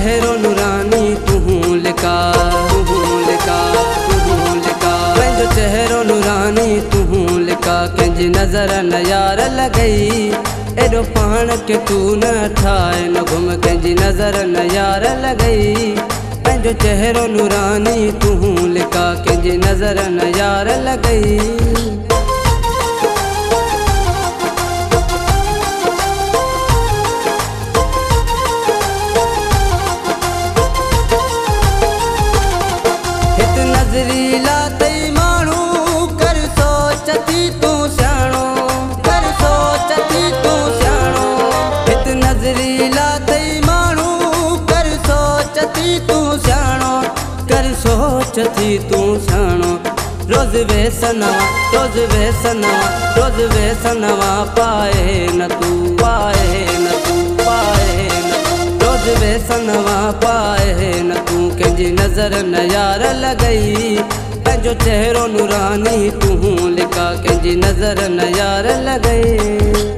चेहरो नूरानी तू लिका, पंहिंजो चेहरो नूरानी तू लिका। कंहिंजी नज़र न यार लॻई एॾो पाण के तू न ठाहे न घुम। कंहिंजी नज़र न यार लॻई पंहिंजो चेहरो नूरानी तू लिका। कंहिंजी नज़र न यार लॻई। नज़रीला तई माण्हू कर सोचती तू सियाणो, कर सोचती तू सियाणो। हित नज़रीला तई माण्हू कर सोचती तू सियाणो, कर सोचती तू सियाणो। रोज़ वेसनवा, रोज़ वेसनवा, रोज़ वेसनवा पाए न तू, पाए न तू, पाए न तू। रोज़ वेसनवा पाए न तू। कंहिंजी नज़र न यार लॻई पंहिंजो चेहरो नूरानी तू लिका। कंहिंजी नज़र न यार लॻई।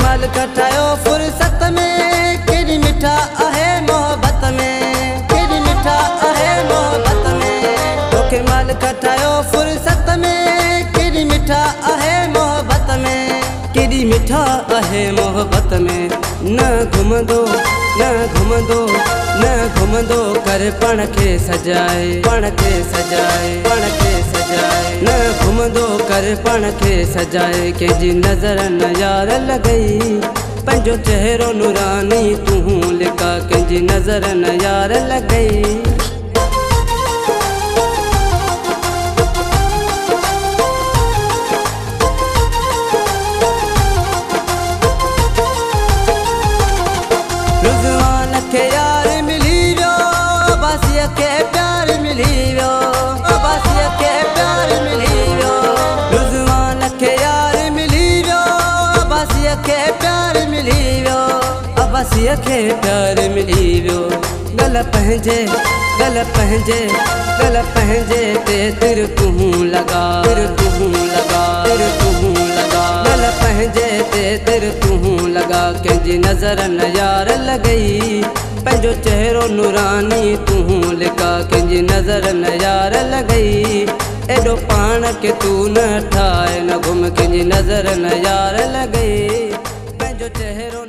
माल कठायो फुर्सत में केॾी मिठा आहे मोहब्बत में, केॾी मिठा आहे मोहब्बत में। तोखे माल कठायो फुर्सत में केॾी मिठा आहे मोहब्बत में, केॾी मिठा आहे मोहब्बत में। न घुमंदो, न घुमंदो, न घुमंदो कर पाण खे सजाए, पाण खे सजाए, पाण खे सजाए। न घुमंदो कर पाण खे सजाए। कंहिंजी नज़र न यार लॻई पंहिंजो चेहरो नूरानी तू लिका। कंहिंजी नज़र न यार लॻई। रुज़वान खे यार मिली वियो, अब्बासीअ खे प्यार मिली वियो, अब्बासीअ खे प्यार मिली वियो। रुज़वान खे यार मिली वियो, अब्बासीअ खे प्यार मिली वियो, अब्बासीअ खे प्यार मिली वियो। गल पंहिंजे, गल पंहिंजे, गल पंहिंजे ते तिर तू लॻा, तिर तू लॻा, तिर तू लॻा। गल पंहिंजे ते तिर तू लॻा। कंहिंजी नज़र न यार लॻई पंहिंजो चेहरो नूरानी तू लिका। कंहिंजी नज़र न यार लॻई एॾो पाण के तू न ठाहे न घुम। कंहिंजी नज़र न यार लॻई पंहिंजो चेहरो